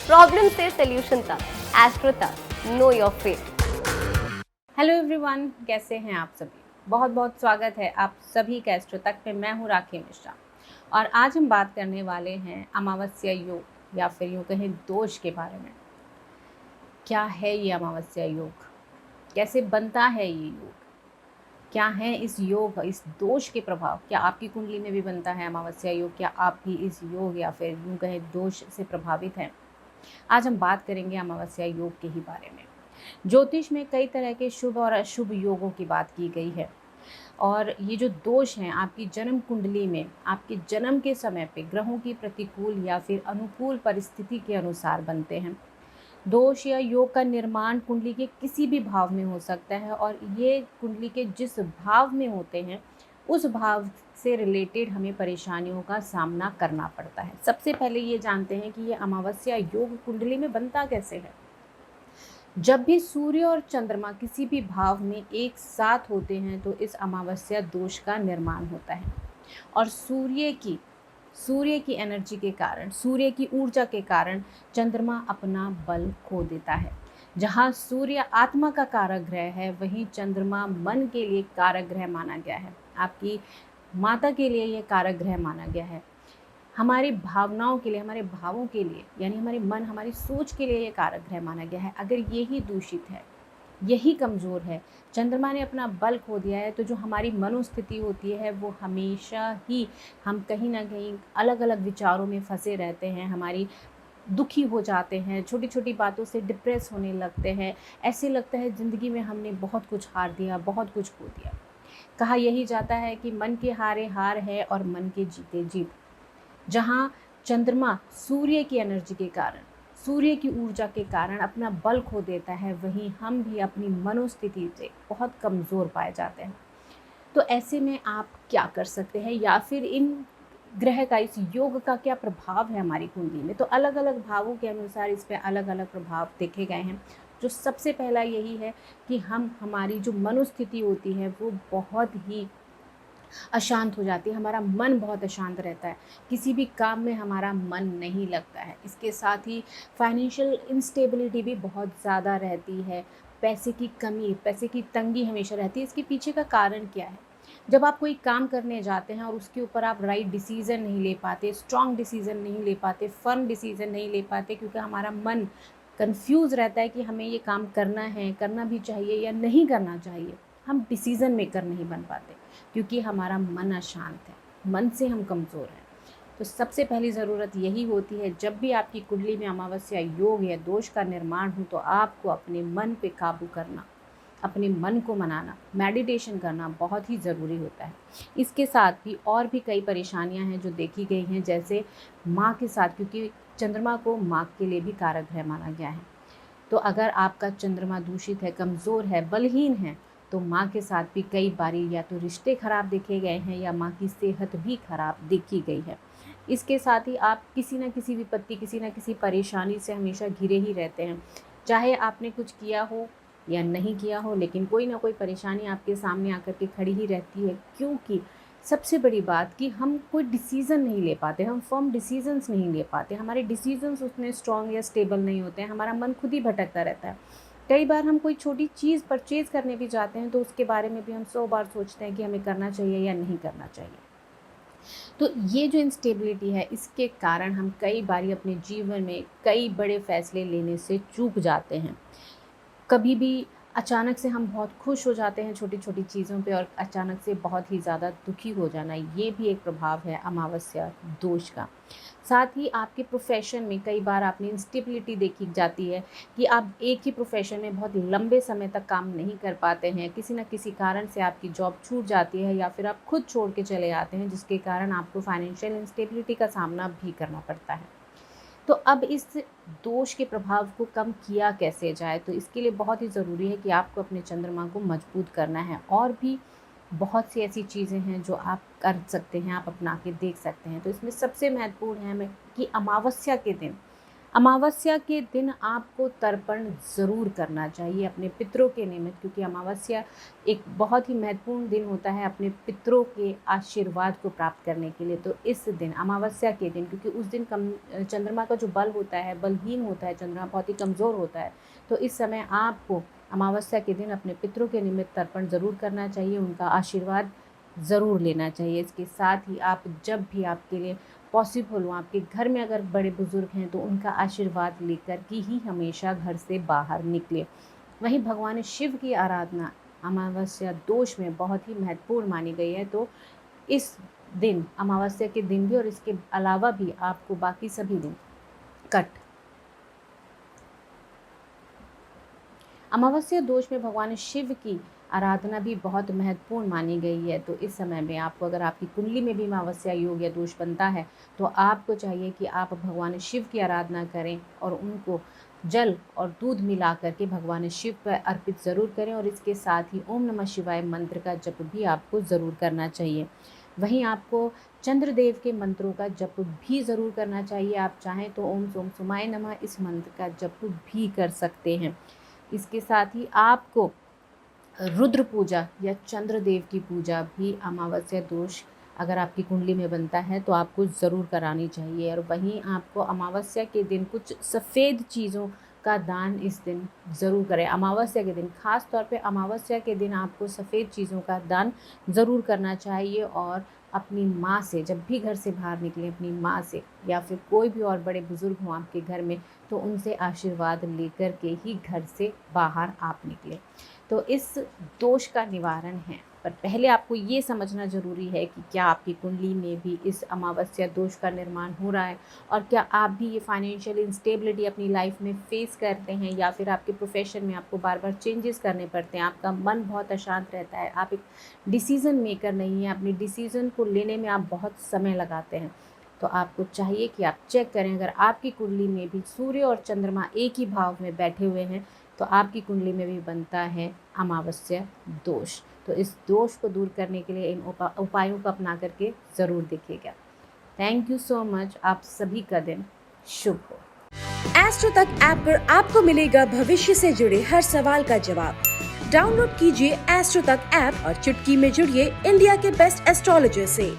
Problem से solution तक, astro तक, know your fate. Hello everyone, कैसे हैं आप सभी। बहुत बहुत स्वागत है आप सभी का एस्ट्रो तक में। मैं हूं राखी मिश्रा और आज हम बात करने वाले हैं अमावस्या योग या फिर यूँ कहें दोष के बारे में। क्या है ये अमावस्या योग, कैसे बनता है ये योग, क्या है इस योग इस दोष के प्रभाव। क्या आपकी कुंडली में भी बनता है अमावस्या योग, क्या आप भी इस योग या फिर यूँ कहें दोष से प्रभावित हैं। आज हम बात करेंगे अमावस्या योग के ही बारे में। ज्योतिष में कई तरह के शुभ और अशुभ योगों की बात की गई है और ये जो दोष हैं आपकी जन्म कुंडली में आपके जन्म के समय पे ग्रहों की प्रतिकूल या फिर अनुकूल परिस्थिति के अनुसार बनते हैं। दोष या योग का निर्माण कुंडली के किसी भी भाव में हो सकता है और ये कुंडली के जिस भाव में होते हैं उस भाव से रिलेटेड हमें परेशानियों का सामना करना पड़ता है। सबसे पहले ये जानते हैं कि ये अमावस्या योग कुंडली में बनता कैसे है। जब भी सूर्य और चंद्रमा किसी भी भाव में एक साथ होते हैं तो इस अमावस्या दोष का निर्माण होता है और सूर्य की एनर्जी के कारण, सूर्य की ऊर्जा के कारण चंद्रमा अपना बल खो देता है। जहाँ सूर्य आत्मा का कारक ग्रह है वहीं चंद्रमा मन के लिए कारक ग्रह माना गया है। आपकी माता के लिए ये कारक ग्रह माना गया है। हमारी भावनाओं के लिए, हमारे भावों के लिए, यानी हमारे मन, हमारी सोच के लिए ये कारक ग्रह माना गया है। अगर यही दूषित है, यही कमज़ोर है, चंद्रमा ने अपना बल खो दिया है, तो जो हमारी मनोस्थिति होती है वो हमेशा ही हम कहीं ना कहीं अलग अलग विचारों में फंसे रहते हैं। हमारी दुखी हो जाते हैं, छोटी छोटी बातों से डिप्रेस होने लगते हैं। ऐसे लगता है ज़िंदगी में हमने बहुत कुछ हार दिया, बहुत कुछ खो दिया। कहा यही जाता है कि मन के हारे हार है और मन के जीते जीत। जहाँ चंद्रमा सूर्य की एनर्जी के कारण, सूर्य की ऊर्जा के कारण अपना बल खो देता है, वहीं हम भी अपनी मनोस्थिति से बहुत कमज़ोर पाए जाते हैं। तो ऐसे में आप क्या कर सकते हैं या फिर इन ग्रह का, इस योग का क्या प्रभाव है हमारी कुंडली में। तो अलग अलग भावों के अनुसार इस पर अलग अलग प्रभाव देखे गए हैं। जो सबसे पहला यही है कि हमारी जो मनोस्थिति होती है वो बहुत ही अशांत हो जाती है। हमारा मन बहुत अशांत रहता है, किसी भी काम में हमारा मन नहीं लगता है। इसके साथ ही फाइनेंशियल इंस्टेबिलिटी भी बहुत ज़्यादा रहती है। पैसे की कमी, पैसे की तंगी हमेशा रहती है। इसके पीछे का कारण क्या है। जब आप कोई काम करने जाते हैं और उसके ऊपर आप राइट डिसीज़न नहीं ले पाते, स्ट्रॉन्ग डिसीज़न नहीं ले पाते, फर्म डिसीज़न नहीं ले पाते, क्योंकि हमारा मन कंफ्यूज रहता है कि हमें ये काम करना है, करना भी चाहिए या नहीं करना चाहिए। हम डिसीज़न मेकर नहीं बन पाते क्योंकि हमारा मन अशांत है, मन से हम कमज़ोर हैं। तो सबसे पहली ज़रूरत यही होती है, जब भी आपकी कुंडली में अमावस्या योग या दोष का निर्माण हो तो आपको अपने मन पे काबू करना, अपने मन को मनाना, मेडिटेशन करना बहुत ही ज़रूरी होता है। इसके साथ भी और भी कई परेशानियां हैं जो देखी गई हैं, जैसे माँ के साथ, क्योंकि चंद्रमा को माँ के लिए भी कारक ग्रह माना गया है। तो अगर आपका चंद्रमा दूषित है, कमज़ोर है, बलहीन है, तो माँ के साथ भी कई बारी या तो रिश्ते खराब देखे गए हैं या माँ की सेहत भी खराब देखी गई है। इसके साथ ही आप किसी न किसी विपत्ति, किसी न किसी परेशानी से हमेशा घिरे ही रहते हैं। चाहे आपने कुछ किया हो या नहीं किया हो, लेकिन कोई ना कोई परेशानी आपके सामने आकर के खड़ी ही रहती है। क्योंकि सबसे बड़ी बात कि हम कोई डिसीज़न नहीं ले पाते, हम फर्म डिसीजंस नहीं ले पाते, हमारे डिसीजंस उतने स्ट्रॉन्ग या स्टेबल नहीं होते हैं, हमारा मन खुद ही भटकता रहता है। कई बार हम कोई छोटी चीज़ परचेज़ करने भी जाते हैं तो उसके बारे में भी हम 100 बार सोचते हैं कि हमें करना चाहिए या नहीं करना चाहिए। तो ये जो इंस्टेबिलिटी है, इसके कारण हम कई बारी अपने जीवन में कई बड़े फैसले लेने से चूक जाते हैं। कभी भी अचानक से हम बहुत खुश हो जाते हैं छोटी छोटी चीज़ों पे और अचानक से बहुत ही ज़्यादा दुखी हो जाना, ये भी एक प्रभाव है अमावस्या दोष का। साथ ही आपके प्रोफेशन में कई बार आपने इंस्टेबिलिटी देखी जाती है कि आप एक ही प्रोफेशन में बहुत लंबे समय तक काम नहीं कर पाते हैं, किसी न किसी कारण से आपकी जॉब छूट जाती है या फिर आप खुद छोड़ के चले आते हैं, जिसके कारण आपको फाइनेंशियल इंस्टेबिलिटी का सामना भी करना पड़ता है। तो अब इस दोष के प्रभाव को कम किया कैसे जाए, तो इसके लिए बहुत ही ज़रूरी है कि आपको अपने चंद्रमा को मजबूत करना है। और भी बहुत सी ऐसी चीज़ें हैं जो आप कर सकते हैं, आप अपना के देख सकते हैं। तो इसमें सबसे महत्वपूर्ण है कि अमावस्या के दिन आपको तर्पण ज़रूर करना चाहिए अपने पितरों के निमित्त, क्योंकि अमावस्या एक बहुत ही महत्वपूर्ण दिन होता है अपने पितरों के आशीर्वाद को प्राप्त करने के लिए। तो इस दिन, अमावस्या के दिन, क्योंकि उस दिन चंद्रमा का जो बल होता है बलहीन होता है, चंद्रमा बहुत ही कमज़ोर होता है, तो इस समय आपको अमावस्या के दिन अपने पितरों के निमित्त तर्पण ज़रूर करना चाहिए, उनका आशीर्वाद ज़रूर लेना चाहिए। इसके साथ ही आप जब भी आपके लिए पॉसिबल हो, आपके घर में अगर बड़े बुज़ुर्ग हैं तो उनका आशीर्वाद लेकर के ही हमेशा घर से बाहर निकले। वहीं भगवान शिव की आराधना अमावस्या दोष में बहुत ही महत्वपूर्ण मानी गई है। तो इस दिन, अमावस्या के दिन भी और इसके अलावा भी आपको बाकी सभी दिन अमावस्या दोष में भगवान शिव की आराधना भी बहुत महत्वपूर्ण मानी गई है। तो इस समय में आपको, अगर आपकी कुंडली में भी अमावस्या योग या दोष बनता है, तो आपको चाहिए कि आप भगवान शिव की आराधना करें और उनको जल और दूध मिला करके भगवान शिव पर अर्पित ज़रूर करें। और इसके साथ ही ओम नमः शिवाय मंत्र का जप भी आपको ज़रूर करना चाहिए। वहीं आपको चंद्रदेव के मंत्रों का जप भी ज़रूर करना चाहिए। आप चाहें तो ओम सोम सुमाय नमः इस मंत्र का जप भी कर सकते हैं। इसके साथ ही आपको रुद्र पूजा या चंद्रदेव की पूजा भी अमावस्या दोष अगर आपकी कुंडली में बनता है तो आपको ज़रूर करानी चाहिए। और वहीं आपको अमावस्या के दिन कुछ सफ़ेद चीज़ों का दान इस दिन ज़रूर करें। अमावस्या के दिन, ख़ास तौर पे अमावस्या के दिन आपको सफ़ेद चीज़ों का दान ज़रूर करना चाहिए। और अपनी माँ से, जब भी घर से बाहर निकलें, अपनी माँ से या फिर कोई भी और बड़े बुज़ुर्ग हों आपके घर में, तो उनसे आशीर्वाद लेकर के ही घर से बाहर आप निकलें। तो इस दोष का निवारण है, पर पहले आपको ये समझना ज़रूरी है कि क्या आपकी कुंडली में भी इस अमावस्या दोष का निर्माण हो रहा है, और क्या आप भी ये फाइनेंशियल इंस्टेबिलिटी अपनी लाइफ में फेस करते हैं, या फिर आपके प्रोफेशन में आपको बार बार चेंजेस करने पड़ते हैं, आपका मन बहुत अशांत रहता है, आप एक डिसीज़न मेकर नहीं हैं, अपनी डिसीज़न को लेने में आप बहुत समय लगाते हैं। तो आपको चाहिए कि आप चेक करें, अगर आपकी कुंडली में भी सूर्य और चंद्रमा एक ही भाव में बैठे हुए हैं तो आपकी कुंडली में भी बनता है अमावस्या दोष। तो इस दोष को दूर करने के लिए इन उपायों को अपना करके ज़रूर देखिएगा। Thank you so much. आप सभी का दिन शुभ हो। एस्ट्रो तक ऐप पर आपको मिलेगा भविष्य से जुड़े हर सवाल का जवाब। डाउनलोड कीजिए एस्ट्रो तक ऐप और चुटकी में जुड़िए इंडिया के बेस्ट एस्ट्रोलॉजर से।